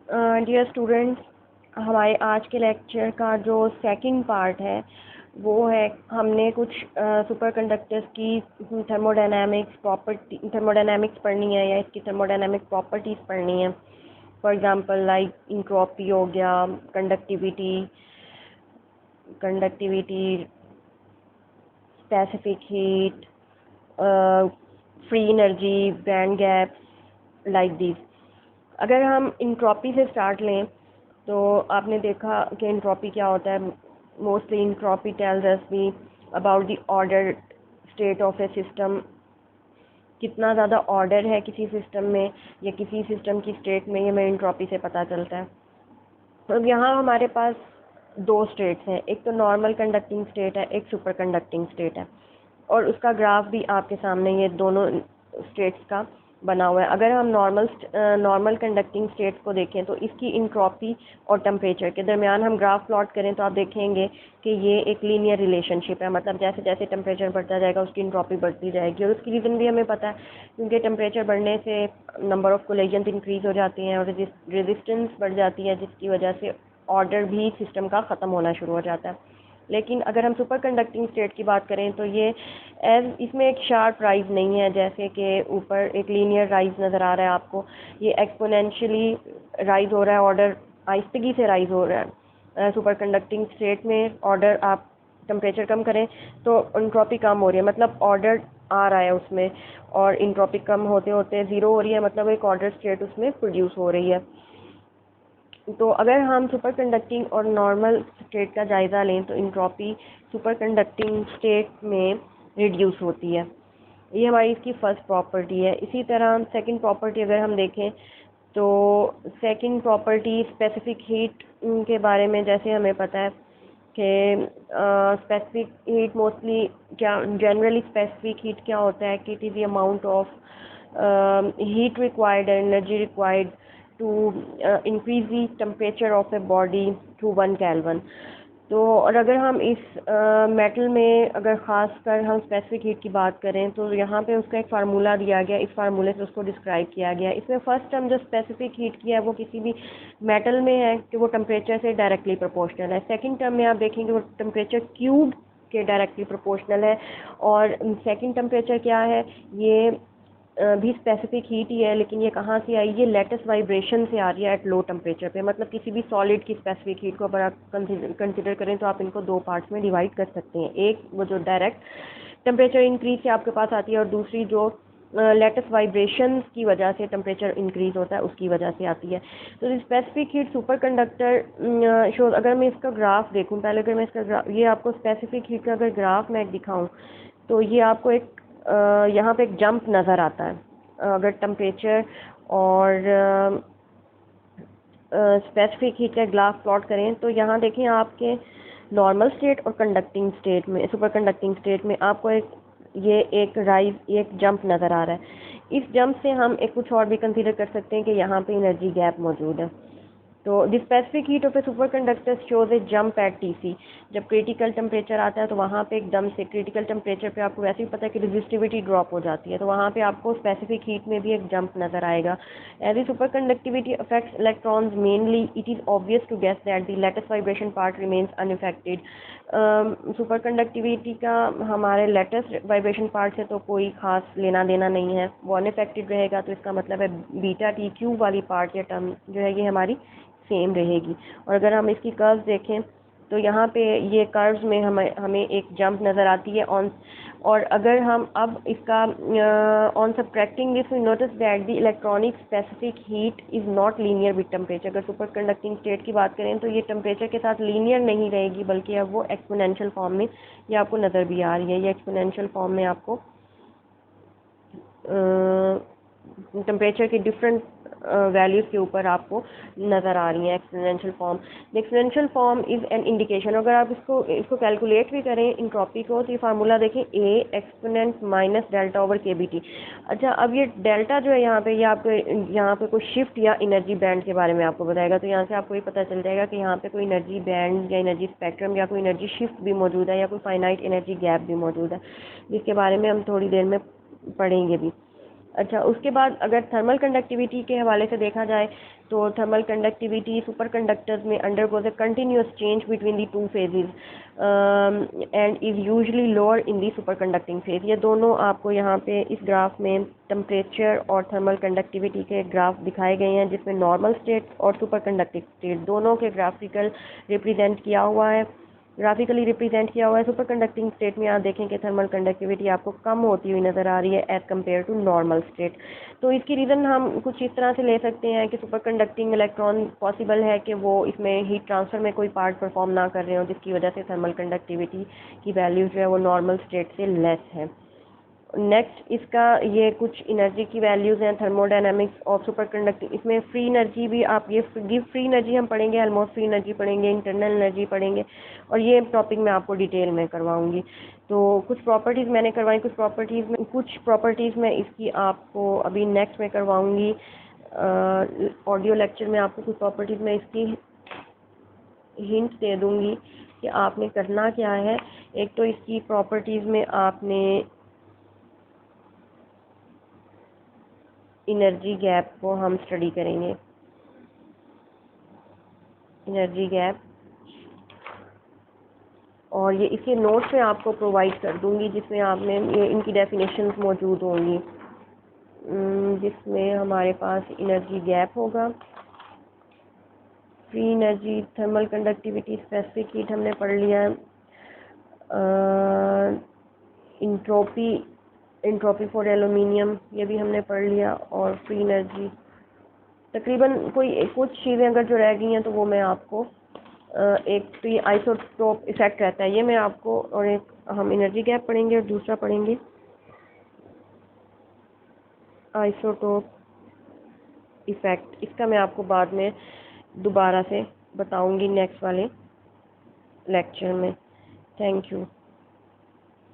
Dear students, हमारे आज के लेक्चर का जो सेकंड पार्ट है वो है हमने कुछ सुपर कंडक्टर्स की थर्मोडायनामिक्स पढ़नी है या इसकी थर्मोडायनामिक प्रॉपर्टीज़ पढ़नी है। फॉर एग्जांपल लाइक इंट्रोपी हो गया, conductivity, specific heat, free energy, band gap, like this. अगर हम इंट्रोपी से स्टार्ट लें तो आपने देखा कि इंट्रोपी क्या होता है। मोस्टली इंट्रोपी टेल्स अस भी about the order state of A system, कितना ज़्यादा ऑर्डर है किसी सिस्टम में या किसी सिस्टम की स्टेट में, ये हमें इंट्रोपी से पता चलता है। अब यहाँ हमारे पास दो स्टेट्स हैं, एक तो नॉर्मल कंडक्टिंग स्टेट है, एक सुपर कंडक्टिंग स्टेट है, और उसका ग्राफ भी आपके सामने ये दोनों स्टेट्स का बना हुआ है। अगर हम नॉर्मल कंडक्टिंग स्टेट्स को देखें तो इसकी इंट्रोपी और टेम्परेचर के दरमियान हम ग्राफ प्लॉट करें तो आप देखेंगे कि ये एक लीनियर रिलेशनशिप है, मतलब जैसे जैसे टेम्परेचर बढ़ता जाएगा उसकी इंट्रोपी बढ़ती जाएगी। और उसकी रीज़न भी हमें पता है, क्योंकि टेम्परेचर बढ़ने से नंबर ऑफ़ कोलिजन्स इंक्रीज़ हो जाती हैं और रेजिस्टेंस बढ़ जाती है, जिसकी वजह से ऑर्डर भी सिस्टम का ख़त्म होना शुरू हो जाता है। लेकिन अगर हम सुपर कंडक्टिंग स्टेट की बात करें तो ये इसमें एक शार्प राइज नहीं है, जैसे कि ऊपर एक लीनियर राइज नज़र आ रहा है आपको, ये एक्सपोनेंशियली राइज हो रहा है, ऑर्डर आहिस्तगी से राइज हो रहा है। सुपर कंडक्टिंग स्टेट में ऑर्डर आप टेम्परेचर कम करें तो इंट्रोपी कम हो रही है, मतलब ऑर्डर आ रहा है उसमें, और इंट्रोपी कम होते होते ज़ीरो हो रही है, मतलब एक ऑर्डर स्टेट उसमें प्रोड्यूस हो रही है। तो अगर हम सुपर कंडक्टिंग और नॉर्मल स्टेट का जायज़ा लें तो इंट्रोपी सुपर कंडक्टिंग स्टेट में रिड्यूस होती है। ये हमारी इसकी फर्स्ट प्रॉपर्टी है। इसी तरह सेकंड प्रॉपर्टी अगर हम देखें तो सेकंड प्रॉपर्टी स्पेसिफिक हीट के बारे में, जैसे हमें पता है कि स्पेसिफिक हीट मोस्टली क्या, जनरली स्पेसिफिक हीट क्या होता है कि it is the amount of heat required and energy required to increase the temperature of a body to 1 Kelvin। तो और अगर हम इस मेटल में अगर ख़ास कर हम स्पेसिफिक हीट की बात करें तो यहाँ पे उसका एक फार्मूला दिया गया, इस फार्मूले से उसको डिस्क्राइब किया गया। इसमें फर्स्ट टर्म जो स्पेसिफिक हीट की है वो किसी भी मेटल में है कि वो टेम्परेचर से डायरेक्टली प्रोपोर्शनल है। सेकंड टर्म में आप देखेंगे वो टेम्परेचर क्यूब के डायरेक्टली प्रोपोर्शनल है। और सेकंड टेम्परेचर क्या है, ये भी स्पेसिफिक हीट ही है, लेकिन ये कहाँ से आई, ये लेटेस्ट वाइब्रेशन से आ रही है एट लो टेम्परेचर पे। मतलब किसी भी सॉलिड की स्पेसिफिक हीट को अगर आप कंसिडर करें तो आप इनको दो पार्ट्स में डिवाइड कर सकते हैं। एक वो जो डायरेक्ट टेम्परेचर इंक्रीज से आपके पास आती है, और दूसरी जो लेटेस्ट वाइब्रेशन की वजह से टेम्परेचर इंक्रीज होता है उसकी वजह से आती है। तो specific heat super conductor show, अगर मैं इसका ग्राफ देखूँ पहले, अगर मैं इसका ये आपको स्पेसिफिक हीट का अगर ग्राफ मैं दिखाऊँ तो ये आपको एक यहाँ पे एक जंप नज़र आता है। अगर टेम्परेचर और स्पेसिफिक हीट का ग्राफ प्लॉट करें तो यहाँ देखें आपके नॉर्मल स्टेट और कंडक्टिंग स्टेट में, सुपर कंडक्टिंग स्टेट में आपको एक राइज, एक जंप नज़र आ रहा है। इस जंप से हम एक कुछ और भी कंसीडर कर सकते हैं कि यहाँ पे एनर्जी गैप मौजूद है। तो the specific heat of A super conductor shows A jump eight TC. जब क्रिटिकल टेम्परेचर आता है तो वहाँ पे एकदम से क्रिटिकल टेम्परेचर पे आपको वैसे ही पता है कि रेजिस्टिविटी ड्रॉप हो जाती है, तो वहाँ पे आपको स्पेसिफिक हीट में भी एक जंप नज़र आएगा। As a superconductivity affects electrons mainly, it is obvious to guess that the lattice vibration part remains unaffected. Superconductivity का हमारे लेटेस्ट वाइब्रेशन पार्ट से तो कोई ख़ास लेना देना नहीं है, वो अनइफेक्टेड रहेगा। तो इसका मतलब है बीटा टी क्यूब वाली पार्ट या टर्म जो है ये हमारी सेम रहेगी। और अगर हम इसकी कर्व्स देखें तो यहाँ पे ये कर्व्स में हमें एक जंप नज़र आती है ऑन। और अगर हम अब इसका on subtracting this we notice that the electronic specific heat is not linear with temperature. अगर सुपर कंडक्टिंग स्टेट की बात करें तो ये टेम्परेचर के साथ लीनियर नहीं रहेगी, बल्कि अब वो एक्सपोनेंशियल फॉर्म में, ये आपको नज़र भी आ रही है, ये एक्सपोनेंशियल फॉर्म में आपको टेम्परेचर के डिफरेंट वैल्यूज़ के ऊपर आपको नज़र आ रही हैं exponential form. The exponential form is an indication. अगर आप इसको कैलकुलेट भी करें इंट्रोपी को तो ये फार्मूला देखें, ए एक्सपोनेंट माइनस डेल्टा ओवर के बी टी। अच्छा, अब ये डेल्टा जो है यहाँ पे, ये आपको यहाँ पे कोई शिफ्ट या एनर्जी बैंड के बारे में आपको बताएगा। तो यहाँ से आपको ये पता चल जाएगा कि यहाँ पे कोई एनर्जी बैंड या एनर्जी स्पेक्ट्रम या कोई एनर्जी शिफ्ट भी मौजूद है या कोई फाइनाइट एनर्जी गैप भी मौजूद है, जिसके बारे में हम थोड़ी देर में पढ़ेंगे भी। अच्छा, उसके बाद अगर थर्मल कंडक्टिविटी के हवाले से देखा जाए तो थर्मल कंडक्टिविटी सुपर कंडक्टर्स में undergoes a continuous change between the two phases and is usually lower in the super conducting phase. ये दोनों आपको यहाँ पे इस ग्राफ में टेम्परेचर और थर्मल कंडक्टिविटी के ग्राफ दिखाए गए हैं, जिसमें नॉर्मल स्टेट और सुपर कंडक्टिंग स्टेट दोनों के ग्राफिकली रिप्रेजेंट किया हुआ है। सुपर कंडक्टिंग स्टेट में आप देखें कि थर्मल कंडक्टिविटी आपको कम होती हुई नज़र आ रही है as compare to normal state. तो इसकी रीज़न हम कुछ इस तरह से ले सकते हैं कि सुपर कंडक्टिंग इलेक्ट्रॉन पॉसिबल है कि वो इसमें हीट ट्रांसफ़र में कोई पार्ट परफॉर्म ना कर रहे हो, जिसकी वजह से थर्मल कंडक्टिविटी की वैल्यू जो है वो नॉर्मल स्टेट से लेस है। नेक्स्ट इसका ये कुछ एनर्जी की वैल्यूज़ हैं थर्मोडायनामिक्स ऑफ सुपर कंडक्टिंग। इसमें फ्री एनर्जी भी आप ये गिव फ्री एनर्जी हम पढ़ेंगे, ऑलमोस्ट फ्री एनर्जी पढ़ेंगे, इंटरनल एनर्जी पढ़ेंगे, और ये टॉपिक मैं आपको डिटेल में करवाऊंगी। तो कुछ प्रॉपर्टीज़ मैंने करवाई, कुछ प्रॉपर्टीज़ में इसकी आपको अभी नेक्स्ट में करवाऊंगी। ऑडियो लेक्चर में आपको कुछ प्रॉपर्टीज़ में इसकी हिंट दे दूंगी कि आपने करना क्या है। एक तो इसकी प्रॉपर्टीज़ में आपने एनर्जी गैप को हम स्टडी करेंगे, एनर्जी गैप, और ये इसके नोट्स में आपको प्रोवाइड कर दूंगी, जिसमें आपने ये इनकी डेफिनेशंस मौजूद होंगी, जिसमें हमारे पास एनर्जी गैप होगा, free energy, thermal conductivity, specific heat हमने पढ़ लिया है, इंट्रोपी, इंट्रोपी फॉर एल्यूमिनियम ये भी हमने पढ़ लिया, और फ्री एनर्जी। तकरीबन कोई कुछ चीज़ें अगर जो रह गई हैं तो वो मैं आपको एक तो ये आइसोटोप इफेक्ट रहता है, ये मैं आपको, और एक हम एनर्जी गैप पढ़ेंगे और दूसरा पढ़ेंगे आइसोटोप इफेक्ट। इसका मैं आपको बाद में दोबारा से बताऊंगी नेक्स्ट वाले लेक्चर में। Thank you.